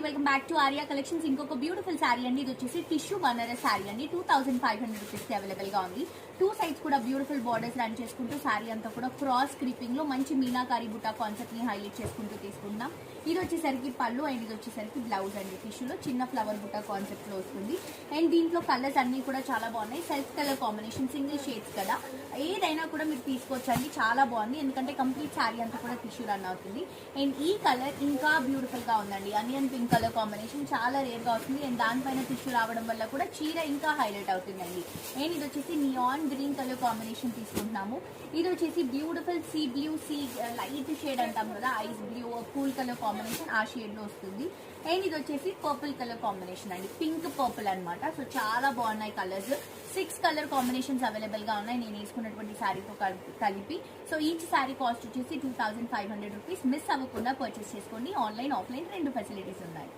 Welcome back to Arya collections. ఇంకొక beautiful sari అండి. ఇది వచ్చేసి టిష్యూ బనారస్ శారీ అండి. 2500 రూపీస్ కి అవైలబుల్ గా ఉంది. 2 సైడ్స్ కూడా బ్యూటిఫుల్ బార్డర్స్ రన్ చేసుకుంటూ శారీ అంతా కూడా క్రాస్ క్రీపింగ్ లో మంచి మీనాకారి బుటా కాన్సెప్ట్ ని హైలైట్ చేసుకుంటూ తీసుకుంటాం. ఇది వచ్చేసరికి పళ్ళు అండ్ ఇది వచ్చేసరికి బ్లౌజ్ అండి. టిష్యూలో చిన్న ఫ్లవర్ బుటా కాన్సెప్ట్ లో వస్తుంది. అండ్ దీంట్లో కలర్స్ అన్ని కూడా చాలా బాగున్నాయి. Self colour combination, single shades కదా, ఏదైనా కూడా మీరు తీసుకోవచ్చు అండి. చాలా బాగుంది, ఎందుకంటే కంప్లీట్ శారీ అంతా కూడా టిష్యూ రన్ అవుతుంది. అండ్ ఈ కలర్ ఇంకా బ్యూటిఫుల్ గా ఉందండి. అనియన్ పింక్ కలర్ కాంబినేషన్ చాలా రేర్ గా వస్తుంది. అండ్ దానిపైన టిష్యూ రావడం వల్ల కూడా చీర ఇంకా హైలైట్ అవుతుందండి. అండ్ ఇది వచ్చేసి నియాన్ గ్రీన్ కలర్ కాంబినేషన్ తీసుకుంటున్నాము. ఇది వచ్చేసి beautiful sea blue, sea light shade అంటాం కదా, ice blue cool colour combination, ఆ షేడ్ లో వస్తుంది. అండ్ ఇది వచ్చేసి పర్పుల్ కలర్ కాంబినేషన్ అండి, పింక్ పర్పుల్ అనమాట. సో చాలా బాగున్నాయి కలర్స్. 6 కలర్ కాంబినేషన్స్ అవైలబుల్ గా ఉన్నాయి నేను వేసుకున్నటువంటి శారీతో కలిపి. సో ఈచ్ శారీ కాస్ట్ వచ్చేసి 2500 రూపీస్. మిస్ అవ్వకుండా పర్చేస్ చేసుకోండి. ఆన్లైన్, ఆఫ్లైన్ రెండు ఫెసిలిటీస్ ఉన్నాయి.